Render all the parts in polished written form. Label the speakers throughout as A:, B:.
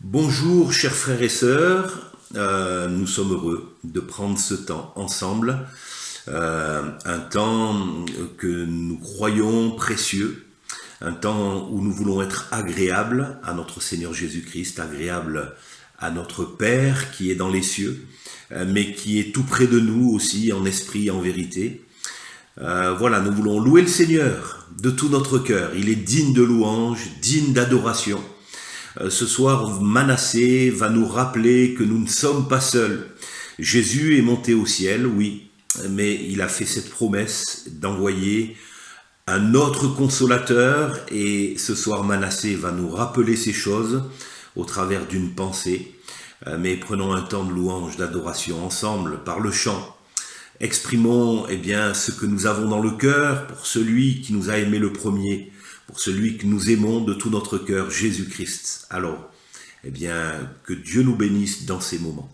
A: Bonjour chers frères et sœurs, nous sommes heureux de prendre ce temps ensemble, un temps que nous croyons précieux, un temps où nous voulons être agréables à notre Seigneur Jésus-Christ, agréables à notre Père qui est dans les cieux, mais qui est tout près de nous aussi en esprit et en vérité. Voilà, nous voulons louer le Seigneur de tout notre cœur, il est digne de louange, digne d'adoration. Ce soir, Manassé va nous rappeler que nous ne sommes pas seuls. Jésus est monté au ciel, oui, mais il a fait cette promesse d'envoyer un autre consolateur, et ce soir, Manassé va nous rappeler ces choses au travers d'une pensée. Mais prenons un temps de louange, d'adoration ensemble, par le chant. Exprimons ce que nous avons dans le cœur pour celui qui nous a aimés le premier, pour celui que nous aimons de tout notre cœur, Jésus-Christ. Alors, que Dieu nous bénisse dans ces moments.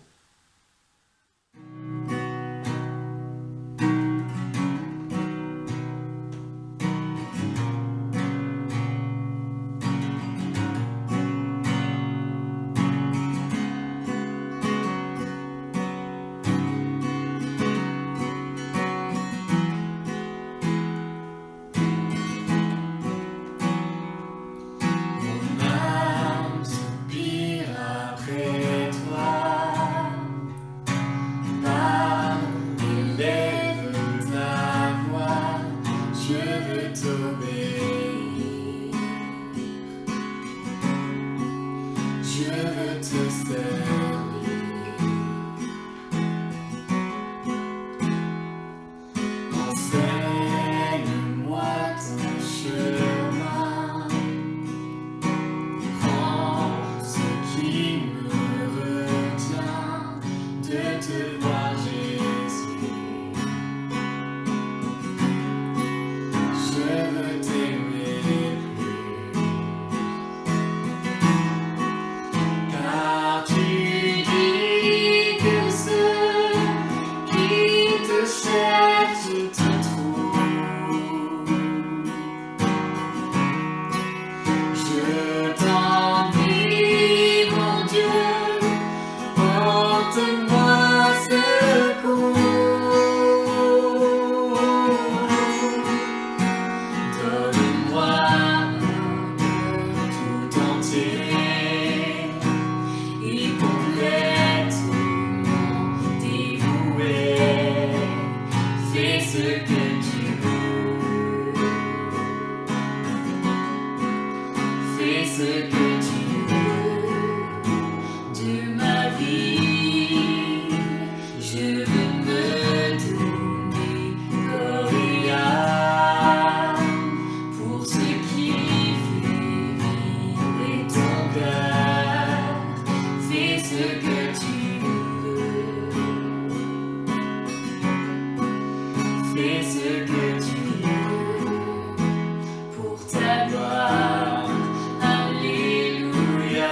B: Pour ta gloire, alléluia.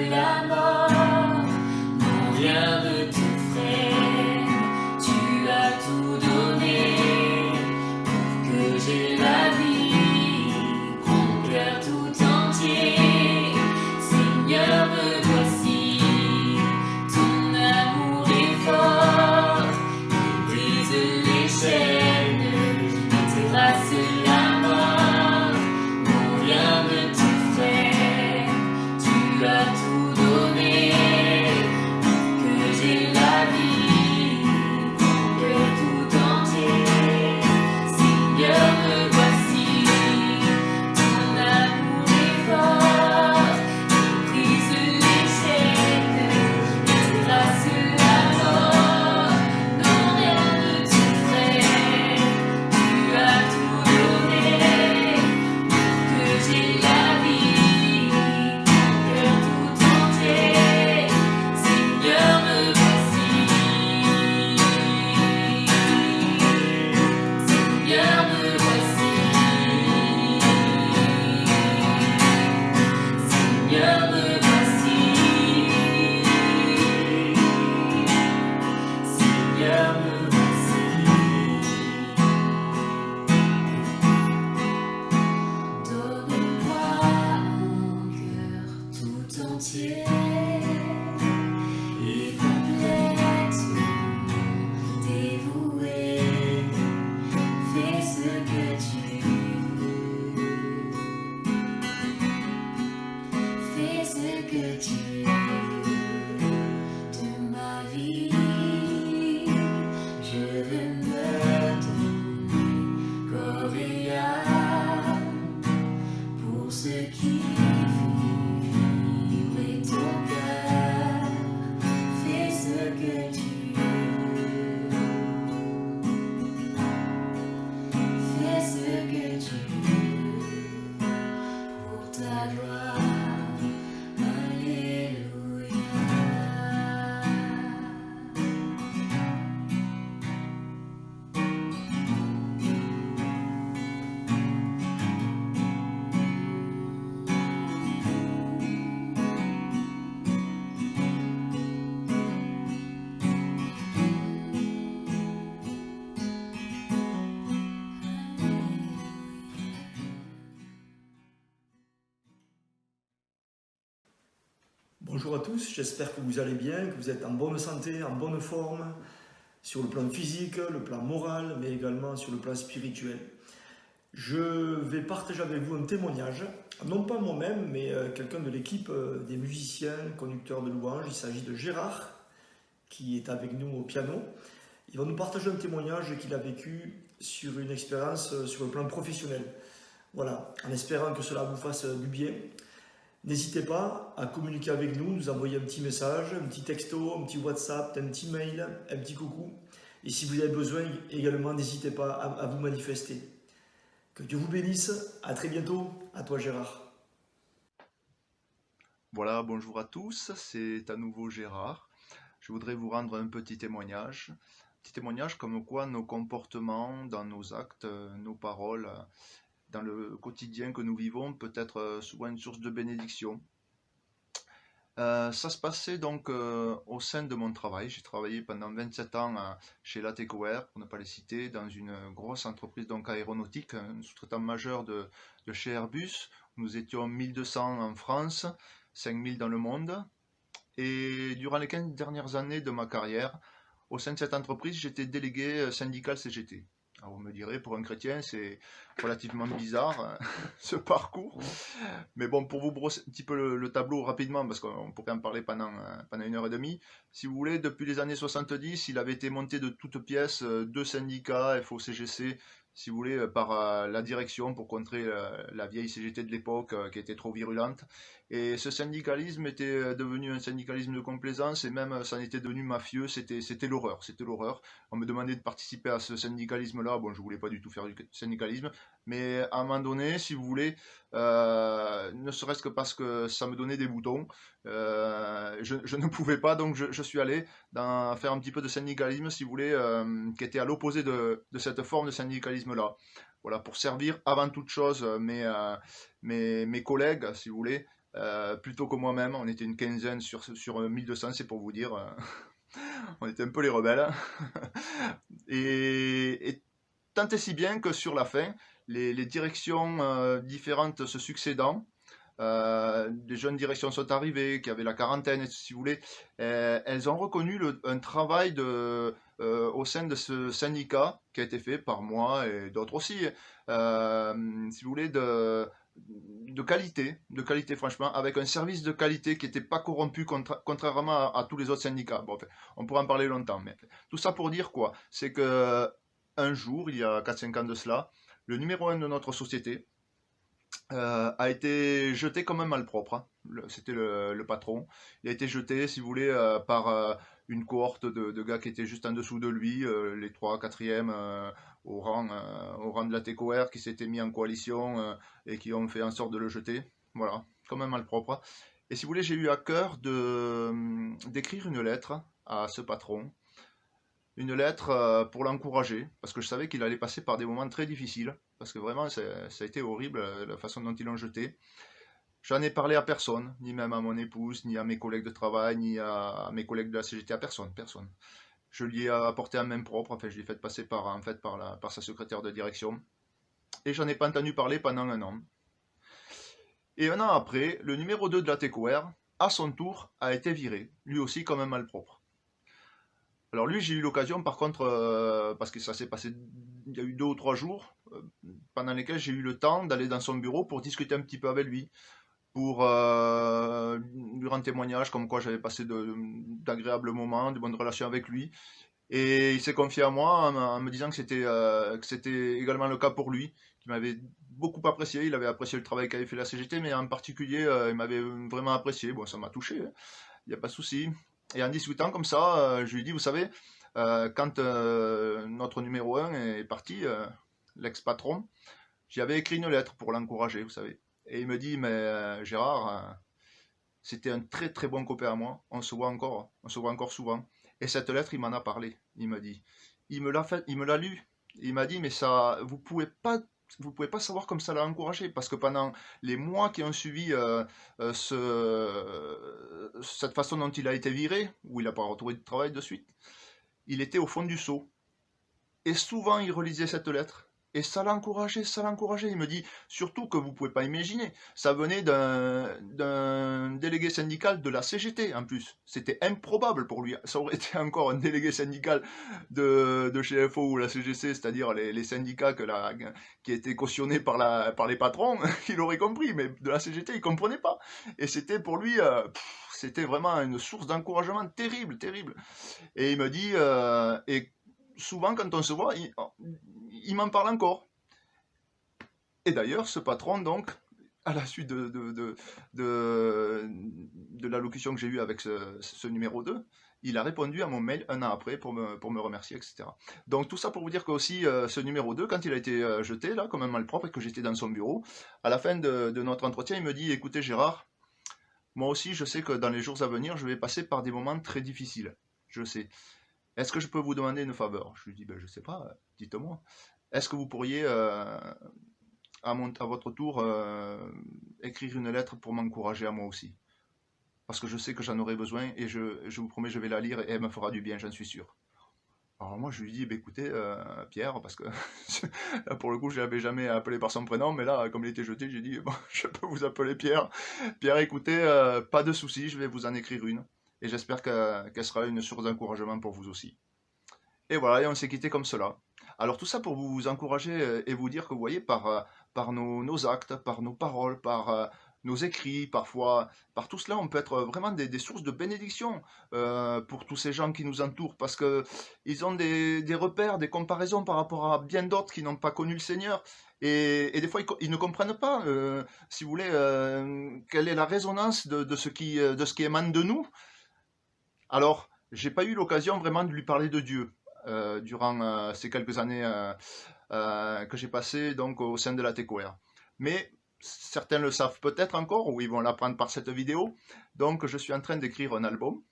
B: la mort, non rien ne te freine, tu as tout donné pour que j'ai la vie, mon cœur tout entier, Seigneur me voici, ton amour est fort, il brise les chaînes, il terrasse la mort, non rien ne te freine, tu as tout donné pour que j'ai la vie, mon cœur tout entier, Seigneur me voici, ton amour est fort, il brise les chaînes, il terrasse la mort, non rien ne te freine, tu as tout donné pour que j'ai la vie, mon cœur tout entier, Seigneur me voici, Seigneur me voici, Seigneur me voici, Seigneur me voici. Donne-moi un cœur tout entier et complètement dévoué. Fais ce que tu veux. Fais ce que tu veux de ma vie. Je veux me donner corps et âme pour ce qui vibrer ton cœur. Fais ce que tu veux. Fais ce que tu veux pour ta gloire. Alléluia.
C: Bonjour à tous, j'espère que vous allez bien, que vous êtes en bonne santé, en bonne forme, sur le plan physique, le plan moral, mais également sur le plan spirituel. Je vais partager avec vous un témoignage, non pas moi-même, mais quelqu'un de l'équipe des musiciens, conducteurs de louanges. Il s'agit de Gérard, qui est avec nous au piano. Il va nous partager un témoignage qu'il a vécu sur une expérience sur le plan professionnel. Voilà, en espérant que cela vous fasse du bien. N'hésitez pas à communiquer avec nous, nous envoyer un petit message, un petit texto, un petit WhatsApp, un petit mail, un petit coucou. Et si vous avez besoin également, n'hésitez pas à vous manifester. Que Dieu vous bénisse, à très bientôt, à toi Gérard.
D: Voilà, bonjour à tous, c'est à nouveau Gérard. Je voudrais vous rendre un petit témoignage. Petit témoignage comme quoi nos comportements, dans nos actes, nos paroles, dans le quotidien que nous vivons, peut être souvent une source de bénédiction. Ça se passait donc au sein de mon travail. J'ai travaillé pendant 27 ans chez Latécoère, pour ne pas les citer, dans une grosse entreprise donc aéronautique, un sous-traitant majeur de chez Airbus. Nous étions 1200 en France, 5000 dans le monde. Et durant les 15 dernières années de ma carrière, au sein de cette entreprise, j'étais délégué syndical CGT. Alors vous me direz, pour un chrétien, c'est relativement bizarre, ce parcours. Mais bon, pour vous brosser un petit peu le tableau rapidement, parce qu'on pourrait en parler pendant 1h30, si vous voulez, depuis les années 70, il avait été monté de toutes pièces deux syndicats, FO-CGC, si vous voulez, par la direction pour contrer la vieille CGT de l'époque qui était trop virulente. Et ce syndicalisme était devenu un syndicalisme de complaisance et même ça en était devenu mafieux, c'était l'horreur, c'était l'horreur. On me demandait de participer à ce syndicalisme-là, bon je voulais pas du tout faire du syndicalisme, mais à un moment donné, si vous voulez, ne serait-ce que parce que ça me donnait des boutons, je ne pouvais pas, donc je suis allé faire un petit peu de syndicalisme, si vous voulez, qui était à l'opposé de cette forme de syndicalisme-là. Voilà, pour servir avant toute chose mes collègues, si vous voulez, plutôt que moi-même. On était une quinzaine sur 1200, c'est pour vous dire. On était un peu les rebelles. Et tant et si bien que sur la fin, les directions différentes se succédant, des jeunes directions sont arrivées, qui avaient la quarantaine, si vous voulez, elles ont reconnu un travail au sein de ce syndicat qui a été fait par moi et d'autres aussi, si vous voulez, de qualité franchement, avec un service de qualité qui n'était pas corrompu contrairement à tous les autres syndicats. Bon, enfin, on pourrait en parler longtemps, mais tout ça pour dire quoi? C'est que un jour, il y a 4-5 ans de cela, le numéro un de notre société, a été jeté comme un malpropre, hein. C'était le patron. Il a été jeté, si vous voulez, par une cohorte de gars qui étaient juste en dessous de lui, les 3, 4e au rang de la TECOR, qui s'étaient mis en coalition et qui ont fait en sorte de le jeter. Voilà, comme un malpropre. Et si vous voulez, j'ai eu à cœur d'écrire une lettre à ce patron. Une lettre pour l'encourager, parce que je savais qu'il allait passer par des moments très difficiles, parce que vraiment ça a été horrible la façon dont ils l'ont jeté. J'en ai parlé à personne, ni même à mon épouse, ni à mes collègues de travail, ni à mes collègues de la CGT, à personne. Je lui ai apporté en main propre, enfin je l'ai fait passer par sa secrétaire de direction, et j'en ai pas entendu parler pendant un an. Et un an après, le numéro 2 de la TECOR, à son tour, a été viré, lui aussi comme un malpropre. Alors lui, j'ai eu l'occasion, par contre, parce que ça s'est passé, il y a eu 2 ou 3 jours, pendant lesquels j'ai eu le temps d'aller dans son bureau pour discuter un petit peu avec lui, pour lui rendre témoignage comme quoi j'avais passé d'agréables moments, de bonnes relations avec lui. Et il s'est confié à moi en me disant que c'était également le cas pour lui, qu'il m'avait beaucoup apprécié. Il avait apprécié le travail qu'avait fait la CGT, mais en particulier, il m'avait vraiment apprécié. Bon, ça m'a touché, hein. Il n'y a pas de souci. Et en discutant comme ça, je lui ai dit, vous savez, quand notre numéro 1 est parti, l'ex-patron, j'y avais écrit une lettre pour l'encourager, vous savez. Et il me dit, mais Gérard, c'était un très très bon copain à moi, on se voit encore souvent. Et cette lettre, il m'en a parlé, il m'a dit. Il me l'a lu. Il m'a dit, mais ça, vous pouvez pas savoir comme ça l'a encouragé, parce que pendant les mois qui ont suivi cette façon dont il a été viré, où il n'a pas retrouvé de travail de suite, il était au fond du seau. Et souvent, il relisait cette lettre. Et ça l'encourageait. Il me dit, surtout que vous ne pouvez pas imaginer, ça venait d'un délégué syndical de la CGT en plus. C'était improbable pour lui. Ça aurait été encore un délégué syndical de chez FO ou la CGC, c'est-à-dire les syndicats qui étaient cautionnés par les patrons, il aurait compris, mais de la CGT, il ne comprenait pas. Et c'était pour lui, c'était vraiment une source d'encouragement terrible. Et il me dit, et souvent quand on se voit, il m'en parle encore. Et d'ailleurs, ce patron, donc, à la suite de l'allocution que j'ai eue avec ce numéro 2, il a répondu à mon mail un an après pour me remercier, etc. Donc tout ça pour vous dire que aussi ce numéro 2, quand il a été jeté, là, comme un malpropre, et que j'étais dans son bureau, à la fin de notre entretien, il me dit, écoutez Gérard, moi aussi je sais que dans les jours à venir, je vais passer par des moments très difficiles. Je sais. Est-ce que je peux vous demander une faveur? Je lui dis, ben, je sais pas, dites-moi. Est-ce que vous pourriez, à votre tour, écrire une lettre pour m'encourager à moi aussi? Parce que je sais que j'en aurai besoin et je vous promets, je vais la lire et elle me fera du bien, j'en suis sûr. Alors moi, je lui dis, bah, écoutez, Pierre, parce que là, pour le coup, je ne l'avais jamais appelé par son prénom, mais là, comme il était jeté, j'ai dit, bon, je peux vous appeler Pierre. Pierre, écoutez, pas de souci, je vais vous en écrire une. Et j'espère qu'elle sera une source d'encouragement pour vous aussi. Et voilà, et on s'est quitté comme cela. Alors tout ça pour vous encourager et vous dire que vous voyez, par nos actes, par nos paroles, par nos écrits, parfois, par tout cela, on peut être vraiment des sources de bénédiction pour tous ces gens qui nous entourent, parce qu'ils ont des repères, des comparaisons par rapport à bien d'autres qui n'ont pas connu le Seigneur. Et des fois, ils ne comprennent pas, si vous voulez, quelle est la résonance de ce qui émane de nous. Alors, j'ai pas eu l'occasion vraiment de lui parler de Dieu durant ces quelques années que j'ai passées donc au sein de la TECOR. Mais certains le savent peut-être encore, ou ils vont l'apprendre par cette vidéo. Donc, je suis en train d'écrire un album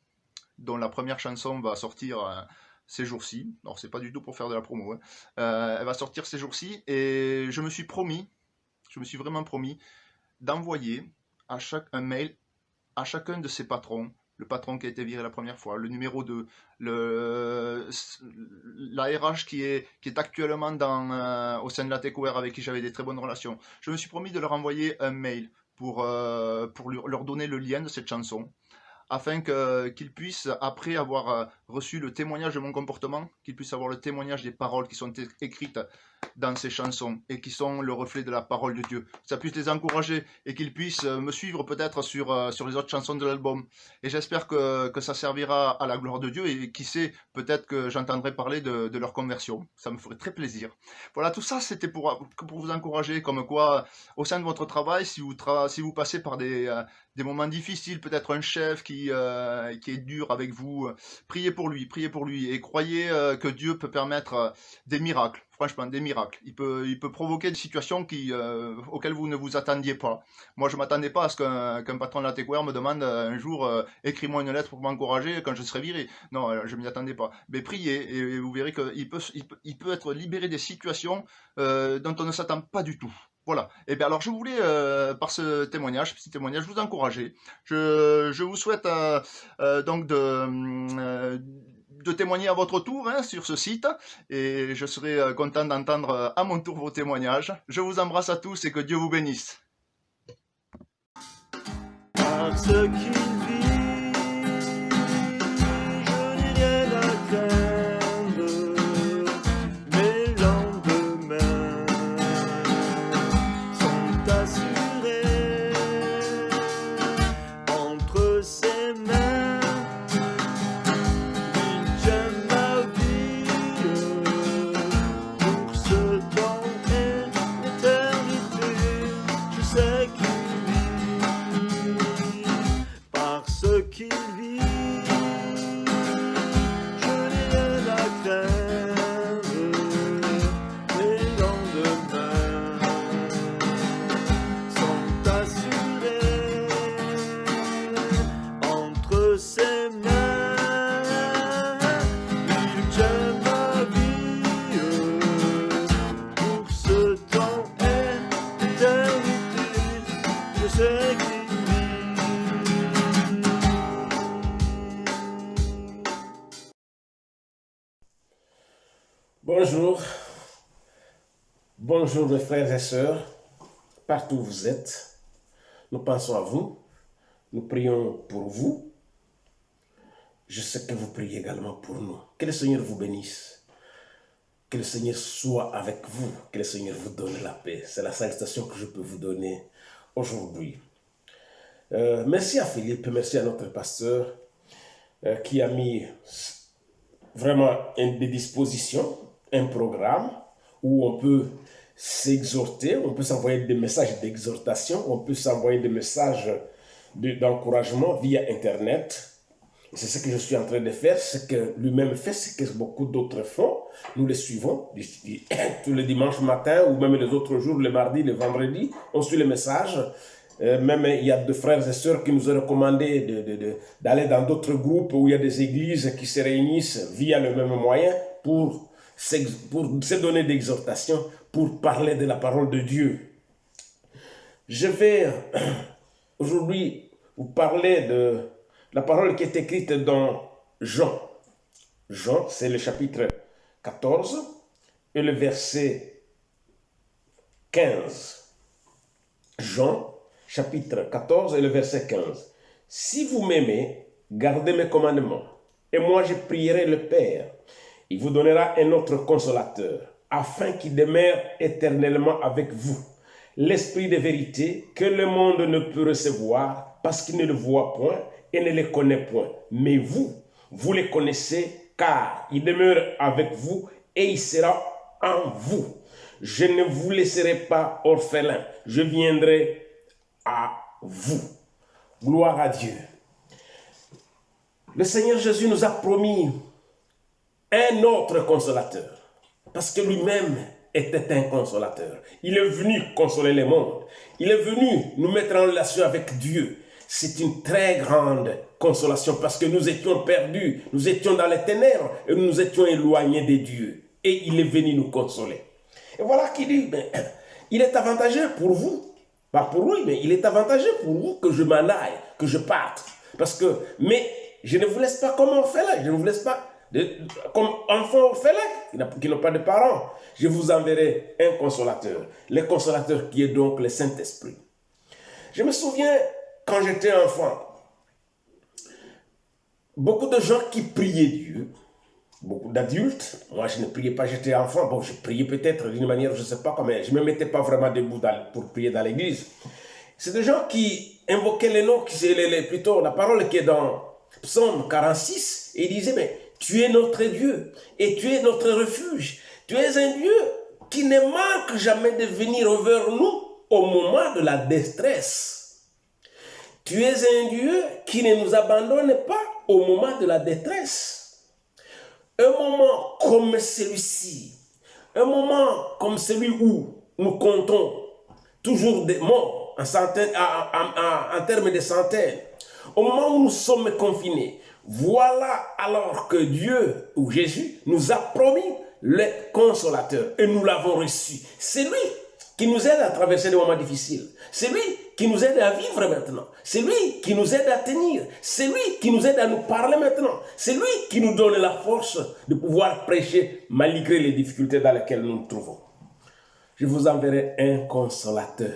D: dont la première chanson va sortir ces jours-ci. Alors, c'est pas du tout pour faire de la promo, hein. Elle va sortir ces jours-ci et je me suis vraiment promis d'envoyer un mail à chacun de ses patrons, le patron qui a été viré la première fois, le numéro 2, la RH qui est actuellement au sein de la TechWare avec qui j'avais des très bonnes relations. Je me suis promis de leur envoyer un mail pour leur donner le lien de cette chanson, afin qu'ils puissent, après avoir reçu le témoignage de mon comportement, qu'ils puissent avoir le témoignage des paroles qui sont écrites dans ces chansons et qui sont le reflet de la parole de Dieu. Que ça puisse les encourager et qu'ils puissent me suivre peut-être sur les autres chansons de l'album. Et j'espère que ça servira à la gloire de Dieu et qui sait, peut-être que j'entendrai parler de leur conversion. Ça me ferait très plaisir. Voilà, tout ça c'était pour vous encourager, comme quoi au sein de votre travail, si vous passez par des moments difficiles, peut-être un chef qui est dur avec vous, priez pour lui et croyez que Dieu peut permettre des miracles. Franchement, des miracles. Il peut provoquer des situations auxquelles vous ne vous attendiez pas. Moi, je ne m'attendais pas à ce qu'un patron de la TechWare me demande un jour écris-moi une lettre pour m'encourager quand je serai viré. Non, je ne m'y attendais pas. Mais priez et vous verrez qu'il peut être libéré des situations dont on ne s'attend pas du tout. Voilà. Et bien alors je voulais, par ce petit témoignage, vous encourager. Je vous souhaite donc de témoigner à votre tour sur ce site et je serai content d'entendre à mon tour vos témoignages. Je vous embrasse à tous et que Dieu vous bénisse.
E: Parce qu'il vit, je n'ai rien à craindre, mes lendemains sont assurés entre ses mains. Il tient ma vie pour ce temps et l'éternité. Je sais qu'il vit, parce qu'il vit. Je n'ai rien à craindre, mes lendemains sont assurés entre ses mains. Il tient ma vie pour ce temps et l'éternité. Je sais qu'il vit.
F: Bonjour, bonjour mes frères et sœurs, partout où vous êtes, nous pensons à vous, nous prions pour vous, je sais que vous priez également pour nous. Que le Seigneur vous bénisse, que le Seigneur soit avec vous, que le Seigneur vous donne la paix. C'est la salutation que je peux vous donner aujourd'hui. Merci à Philippe, merci à notre pasteur qui a mis vraiment des dispositions, un programme où on peut s'exhorter, on peut s'envoyer des messages d'exhortation, on peut s'envoyer des messages d'encouragement via Internet. C'est ce que je suis en train de faire, ce que lui-même fait, ce que beaucoup d'autres font. Nous les suivons tous les dimanches matin ou même les autres jours, le mardi, le vendredi. On suit les messages. Même il y a des frères et sœurs qui nous ont recommandé d'aller dans d'autres groupes où il y a des églises qui se réunissent via le même moyen pour se donner d'exhortation, pour parler de la parole de Dieu. Je vais aujourd'hui vous parler de la parole qui est écrite dans Jean. Jean, c'est le chapitre 14 et le verset 15. Jean, chapitre 14 et le verset 15. Si vous m'aimez, gardez mes commandements, et moi je prierai le Père. Il vous donnera un autre consolateur, afin qu'il demeure éternellement avec vous. L'esprit de vérité que le monde ne peut recevoir parce qu'il ne le voit point et ne le connaît point. Mais vous les connaissez car il demeure avec vous et il sera en vous. Je ne vous laisserai pas orphelin, je viendrai à vous. Gloire à Dieu. Le Seigneur Jésus nous a promis un autre consolateur, parce que lui-même était un consolateur. Il est venu consoler le monde. Il est venu nous mettre en relation avec Dieu. C'est une très grande consolation parce que nous étions perdus, nous étions dans les ténèbres et nous étions éloignés de Dieu. Et il est venu nous consoler. Et voilà qu'il dit, il est avantageux pour vous Pas pour lui, mais il est avantageux pour vous que je m'en aille, que je parte. Mais je ne vous laisse pas comme orphelin, je ne vous laisse pas comme enfant orphelin qui n'ont pas de parents. Je vous enverrai un consolateur, le consolateur qui est donc le Saint-Esprit. Je me souviens, quand j'étais enfant, beaucoup de gens qui priaient Dieu, beaucoup d'adultes, moi je ne priais pas, j'étais enfant, bon je priais peut-être d'une manière, je ne sais pas comment, je ne me mettais pas vraiment debout pour prier dans l'église. C'est des gens qui invoquaient les noms, plutôt la parole qui est dans Psaume 46, et ils disaient, mais tu es notre Dieu, et tu es notre refuge, tu es un Dieu qui ne manque jamais de venir vers nous au moment de la détresse. Tu es un Dieu qui ne nous abandonne pas au moment de la détresse. Un moment comme celui-ci, un moment comme celui où nous comptons toujours des morts en termes de centaines, au moment où nous sommes confinés, voilà alors que Dieu ou Jésus nous a promis le consolateur et nous l'avons reçu. C'est lui qui nous aide à traverser des moments difficiles. C'est lui qui nous aide à vivre maintenant. C'est lui qui nous aide à tenir. C'est lui qui nous aide à nous parler maintenant. C'est lui qui nous donne la force de pouvoir prêcher malgré les difficultés dans lesquelles nous nous trouvons. Je vous enverrai un consolateur.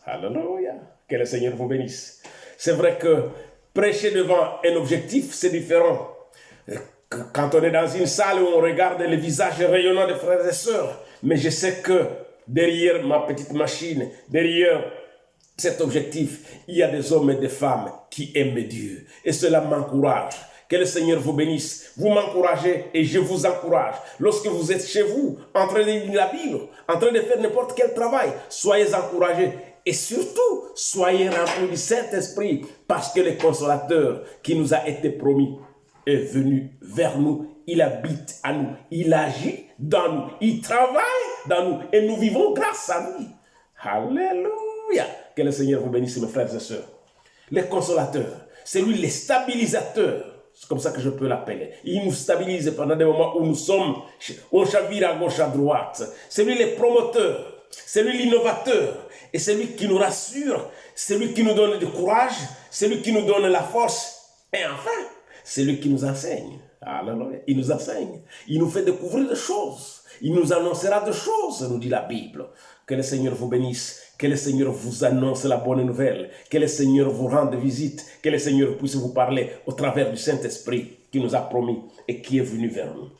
F: Alléluia. Que le Seigneur vous bénisse. C'est vrai que prêcher devant un objectif, c'est différent. Quand on est dans une salle où on regarde les visages rayonnants des frères et sœurs, mais je sais que derrière ma petite machine, derrière cet objectif, il y a des hommes et des femmes qui aiment Dieu. Et cela m'encourage. Que le Seigneur vous bénisse. Vous m'encouragez et je vous encourage. Lorsque vous êtes chez vous, en train de lire la Bible, en train de faire n'importe quel travail, soyez encouragés. Et surtout, soyez remplis du Saint-Esprit, parce que le consolateur qui nous a été promis est venu vers nous. Il habite à nous. Il agit dans nous. Il travaille dans nous. Et nous vivons grâce à lui. Alléluia. Que le Seigneur vous bénisse, mes frères et sœurs. Le consolateur, c'est lui le stabilisateur. C'est comme ça que je peux l'appeler. Il nous stabilise pendant des moments où nous sommes, on chavire à gauche, à droite. C'est lui le promoteur. C'est lui l'innovateur. Et c'est lui qui nous rassure. C'est lui qui nous donne du courage. C'est lui qui nous donne la force. Et enfin, c'est lui qui nous enseigne. Alléluia. Il nous enseigne. Il nous fait découvrir des choses. Il nous annoncera des choses, nous dit la Bible. Que le Seigneur vous bénisse. Que le Seigneur vous annonce la bonne nouvelle. Que le Seigneur vous rende visite. Que le Seigneur puisse vous parler au travers du Saint-Esprit qui nous a promis et qui est venu vers nous.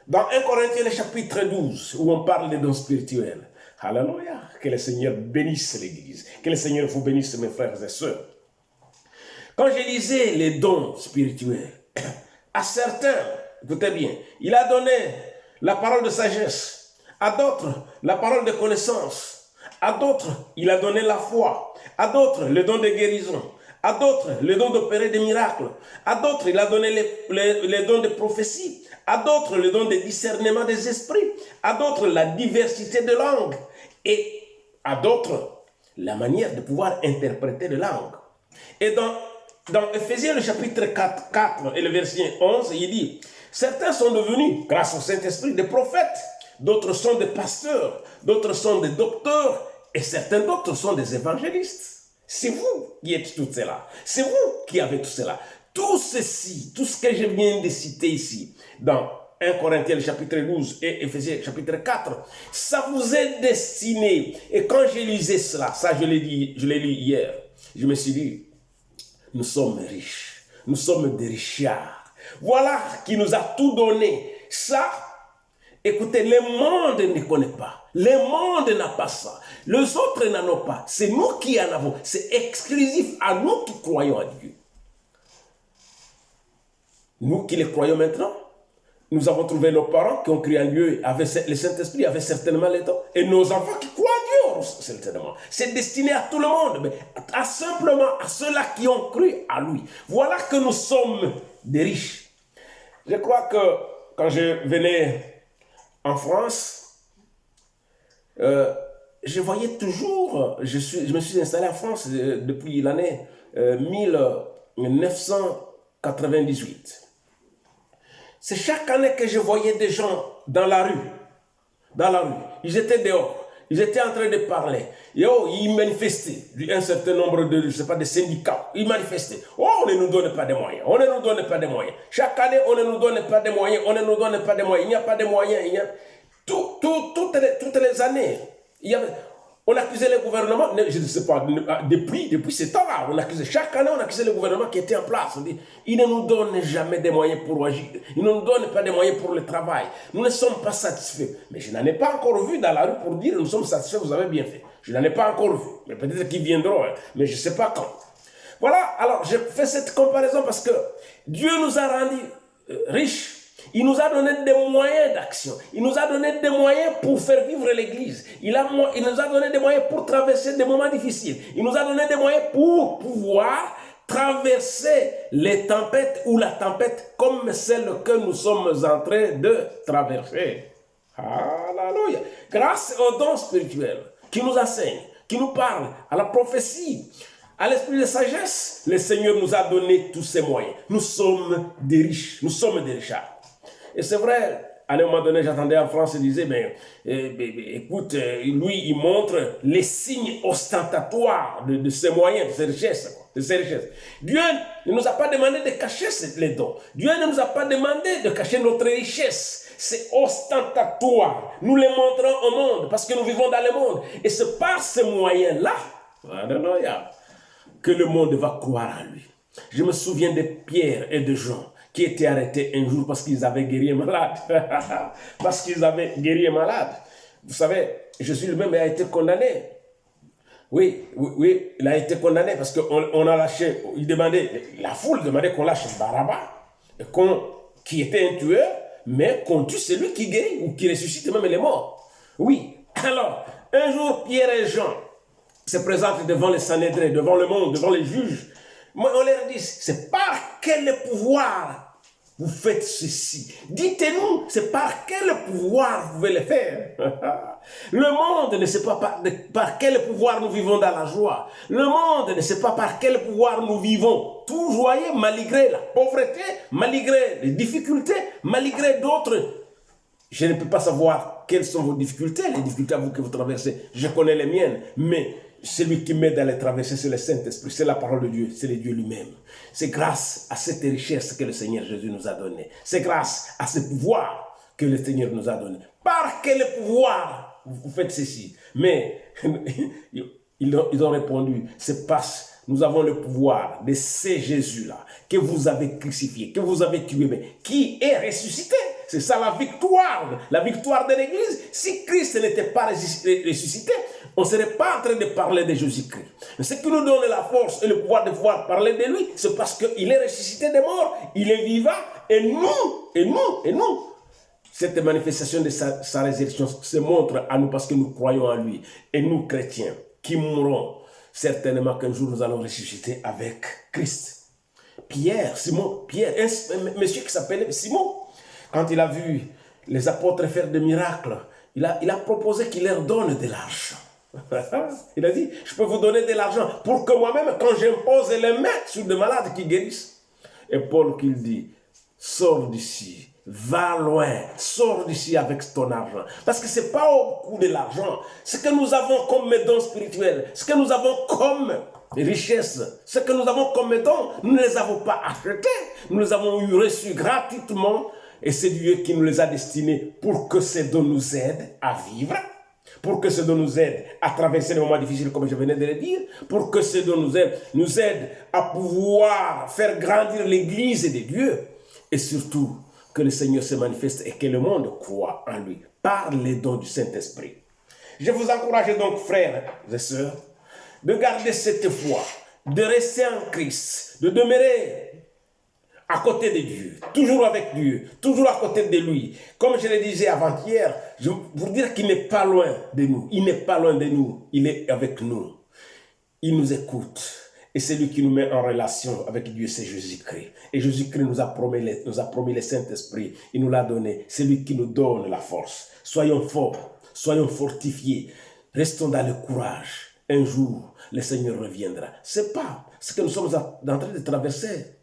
F: Dans 1 Corinthiens, le chapitre 12, où on parle des dons spirituels. Alléluia. Que le Seigneur bénisse l'Église. Que le Seigneur vous bénisse, mes frères et sœurs. Quand je lisais les dons spirituels, à certains, écoutez bien, il a donné la parole de sagesse, à d'autres, la parole de connaissance, à d'autres, il a donné la foi, à d'autres, le don de guérison, à d'autres, le don d'opérer des miracles, à d'autres, il a donné les dons de prophétie, à d'autres, le don de discernement des esprits, à d'autres, la diversité de langues, et à d'autres, la manière de pouvoir interpréter les langues. Et dans Ephésiens, le chapitre 4 et le verset 11, il dit, certains sont devenus, grâce au Saint-Esprit, des prophètes, d'autres sont des pasteurs, d'autres sont des docteurs, et certains d'autres sont des évangélistes. C'est vous qui êtes tout cela. C'est vous qui avez tout cela. Tout ceci, tout ce que je viens de citer ici, dans 1 Corinthiens chapitre 12 et Ephésiens chapitre 4, ça vous est destiné. Et quand je lisais cela, ça je l'ai lu hier, je me suis dit, nous sommes riches, nous sommes des richards. Voilà qui nous a tout donné. Ça, écoutez, le monde ne connaît pas. Le monde n'a pas ça. Les autres n'en ont pas. C'est nous qui en avons. C'est exclusif à nous qui croyons à Dieu. Nous qui les croyons maintenant, nous avons trouvé nos parents qui ont cru en Dieu, le Saint-Esprit avait certainement les dons. Et nos enfants qui croient en Dieu, certainement. C'est destiné à tout le monde, mais simplement à ceux-là qui ont cru à lui. Voilà que nous sommes des riches. Je crois que quand je venais en France, je voyais toujours, je me suis installé en France depuis l'année 1998. C'est chaque année que je voyais des gens dans la rue. Ils étaient dehors. Ils étaient en train de parler. Ils manifestaient. Un certain nombre de, je sais pas, de syndicats. Ils manifestaient. Oh, on ne nous donne pas de moyens. On ne nous donne pas de moyens. Chaque année, on ne nous donne pas de moyens. On ne nous donne pas de moyens. Il n'y a pas de moyens. Toutes les années, on accusait le gouvernement, je ne sais pas, depuis ce temps-là, chaque année, on accusait le gouvernement qui était en place. On dit, il ne nous donne jamais de moyens pour agir. Il ne nous donne pas de moyens pour le travail. Nous ne sommes pas satisfaits. Mais je n'en ai pas encore vu dans la rue pour dire, nous sommes satisfaits, vous avez bien fait. Je n'en ai pas encore vu. Mais peut-être qu'ils viendront, mais je ne sais pas quand. Voilà, alors je fais cette comparaison parce que Dieu nous a rendus riches. Il nous a donné des moyens d'action. Il nous a donné des moyens pour faire vivre l'Église. Il nous a donné des moyens pour traverser des moments difficiles. Il nous a donné des moyens pour pouvoir traverser les tempêtes ou la tempête comme celle que nous sommes en train de traverser. Alléluia. Grâce aux dons spirituels qui nous enseignent, qui nous parlent, à la prophétie, à l'esprit de sagesse, le Seigneur nous a donné tous ces moyens. Nous sommes des riches. Nous sommes des richards. Et c'est vrai, à un moment donné, j'entendais en France, il disait, écoute, lui, il montre les signes ostentatoires de ses moyens, de ses richesses. Dieu ne nous a pas demandé de cacher les dons. Dieu ne nous a pas demandé de cacher notre richesse. C'est ostentatoire. Nous les montrons au monde parce que nous vivons dans le monde. Et c'est par ces moyens-là, que le monde va croire en lui. Je me souviens de Pierre et de Jean, qui étaient arrêtés un jour parce qu'ils avaient guéri un malade. Parce qu'ils avaient guéri un malade. Vous savez, Jésus lui-même a été condamné. Oui, il a été condamné parce qu'on a lâché, la foule demandait qu'on lâche Barabbas, qui était un tueur, mais qu'on tue celui qui guérit ou qui ressuscite même les morts. Oui, alors, un jour, Pierre et Jean se présentent devant les Sanhédrins, devant le monde, devant les juges. On leur dit, c'est par quel pouvoir vous faites ceci? Dites-nous, c'est par quel pouvoir vous pouvez le faire? Le monde ne sait pas par quel pouvoir nous vivons dans la joie. Le monde ne sait pas par quel pouvoir nous vivons tout joyeux malgré la pauvreté, malgré les difficultés, malgré d'autres. Je ne peux pas savoir quelles sont vos difficultés, les difficultés à vous que vous traversez. Je connais les miennes, mais celui qui m'aide à les traverser, c'est le Saint-Esprit, c'est la parole de Dieu, c'est le Dieu lui-même. C'est grâce à cette richesse que le Seigneur Jésus nous a donnée. C'est grâce à ce pouvoir que le Seigneur nous a donné. Par quel pouvoir vous faites ceci? Mais ils ont répondu, c'est parce que nous avons le pouvoir de ce Jésus-là que vous avez crucifié, que vous avez tué, mais qui est ressuscité. C'est ça la victoire de l'Église. Si Christ n'était pas ressuscité, on ne serait pas en train de parler de Jésus-Christ. Mais ce qui nous donne la force et le pouvoir de pouvoir parler de lui, c'est parce qu'il est ressuscité des morts, il est vivant, et nous. Cette manifestation de sa résurrection se montre à nous parce que nous croyons en lui. Et nous, chrétiens, qui mourrons, certainement qu'un jour nous allons ressusciter avec Christ. Pierre, un monsieur qui s'appelait Simon, quand il a vu les apôtres faire des miracles, il a proposé qu'il leur donne de l'argent. Il a dit, je peux vous donner de l'argent pour que moi-même, quand j'impose les mains sur des malades qui guérissent. Et Paul qui dit, sors d'ici, va loin, sors d'ici avec ton argent. Parce que ce n'est pas au coût de l'argent. Ce que nous avons comme dons spirituels, ce que nous avons comme richesse, ce que nous avons comme dons, nous ne les avons pas achetés. Nous les avons reçus gratuitement. Et c'est Dieu qui nous les a destinés pour que ces dons nous aident à vivre, pour que ces dons nous aident à traverser les moments difficiles comme je venais de le dire, pour que ces dons nous aident à pouvoir faire grandir l'Église de Dieu, et surtout que le Seigneur se manifeste et que le monde croit en lui par les dons du Saint-Esprit. Je vous encourage donc, frères et sœurs, de garder cette foi, de rester en Christ, de demeurer à côté de Dieu, toujours avec Dieu, toujours à côté de lui. Comme je le disais avant-hier, je veux vous dire qu'il n'est pas loin de nous. Il n'est pas loin de nous. Il est avec nous. Il nous écoute. Et c'est lui qui nous met en relation avec Dieu, c'est Jésus-Christ. Et Jésus-Christ nous a promis le Saint-Esprit. Il nous l'a donné. C'est lui qui nous donne la force. Soyons forts, soyons fortifiés. Restons dans le courage. Un jour, le Seigneur reviendra. Ce n'est pas ce que nous sommes en train de traverser.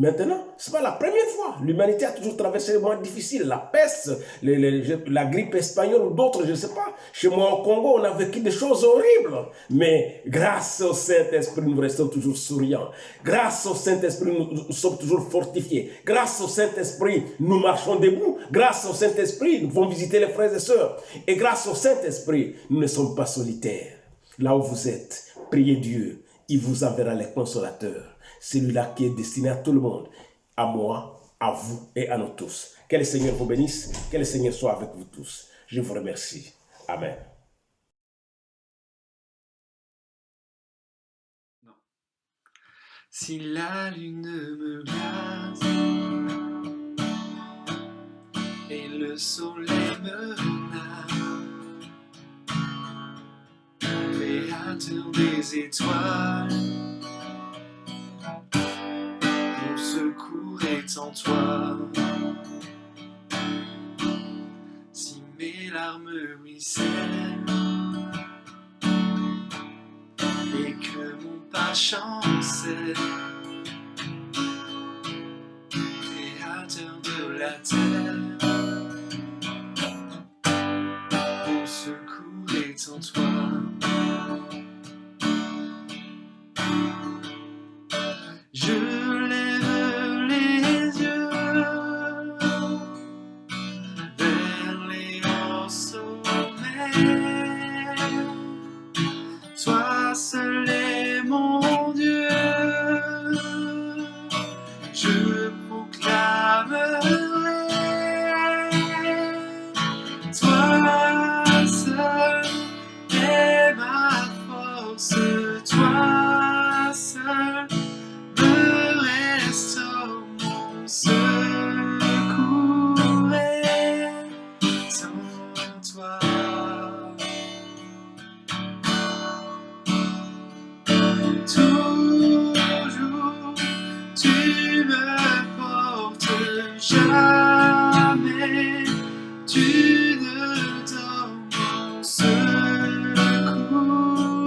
F: Maintenant, ce n'est pas la première fois. L'humanité a toujours traversé des moments difficiles. La peste, la grippe espagnole ou d'autres, je ne sais pas. Chez moi au Congo, on a vécu des choses horribles. Mais grâce au Saint-Esprit, nous restons toujours souriants. Grâce au Saint-Esprit, nous sommes toujours fortifiés. Grâce au Saint-Esprit, nous marchons debout. Grâce au Saint-Esprit, nous pouvons visiter les frères et sœurs. Et grâce au Saint-Esprit, nous ne sommes pas solitaires. Là où vous êtes, priez Dieu. Il vous enverra les consolateurs. Celui-là qui est destiné à tout le monde, à moi, à vous et à nous tous. Que le Seigneur vous bénisse, que le Seigneur soit avec vous tous. Je vous remercie. Amen.
G: Si la lune me glace et le soleil me menace, créateur des étoiles, mon secours est en toi. Si mes larmes ruissellent et que mon pas chancelle, créateur de la terre, mon secours est en toi. Je lève les yeux vers les hauts sommets. Toi seul est mon Dieu. Je proclamerai. Toi seul est ma force. Toi seul me restaure mon secours est en toi. Toujours tu me portes, jamais tu ne dors, mon secours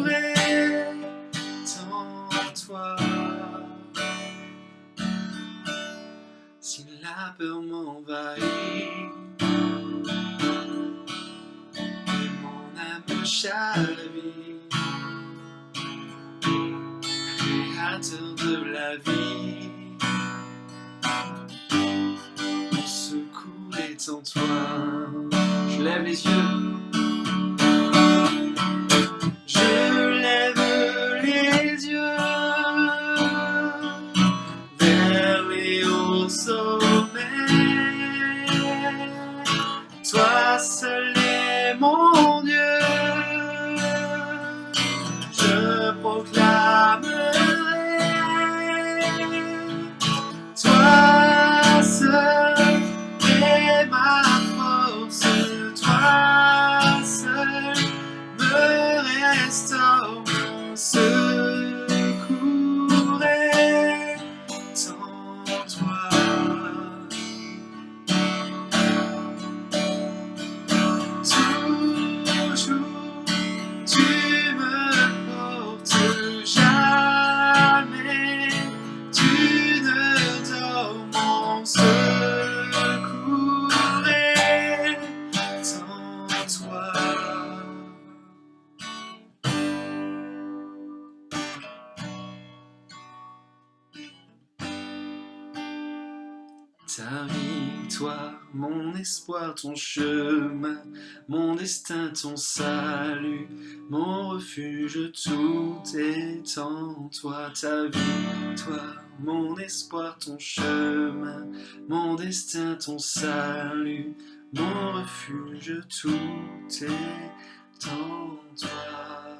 G: est en toi. Si la peur m'envahit et mon âme chavire, créateur de la vie, mon secours est en toi. Je lève les yeux. Je lève les yeux vers les hauts sommets. Toi seul est mon Dieu. Je proclamerai. Toi seul est ma force. Toi seul me restaure, mon secours est en toi. Toujours tu me portes, jamais tu ne dors, mon secours est en toi. Ta victoire, mon espoir, ton chemin, mon destin, ton salut, mon refuge, tout est en toi. Ta victoire, mon espoir, ton chemin, mon destin, ton salut, mon refuge, tout est en toi.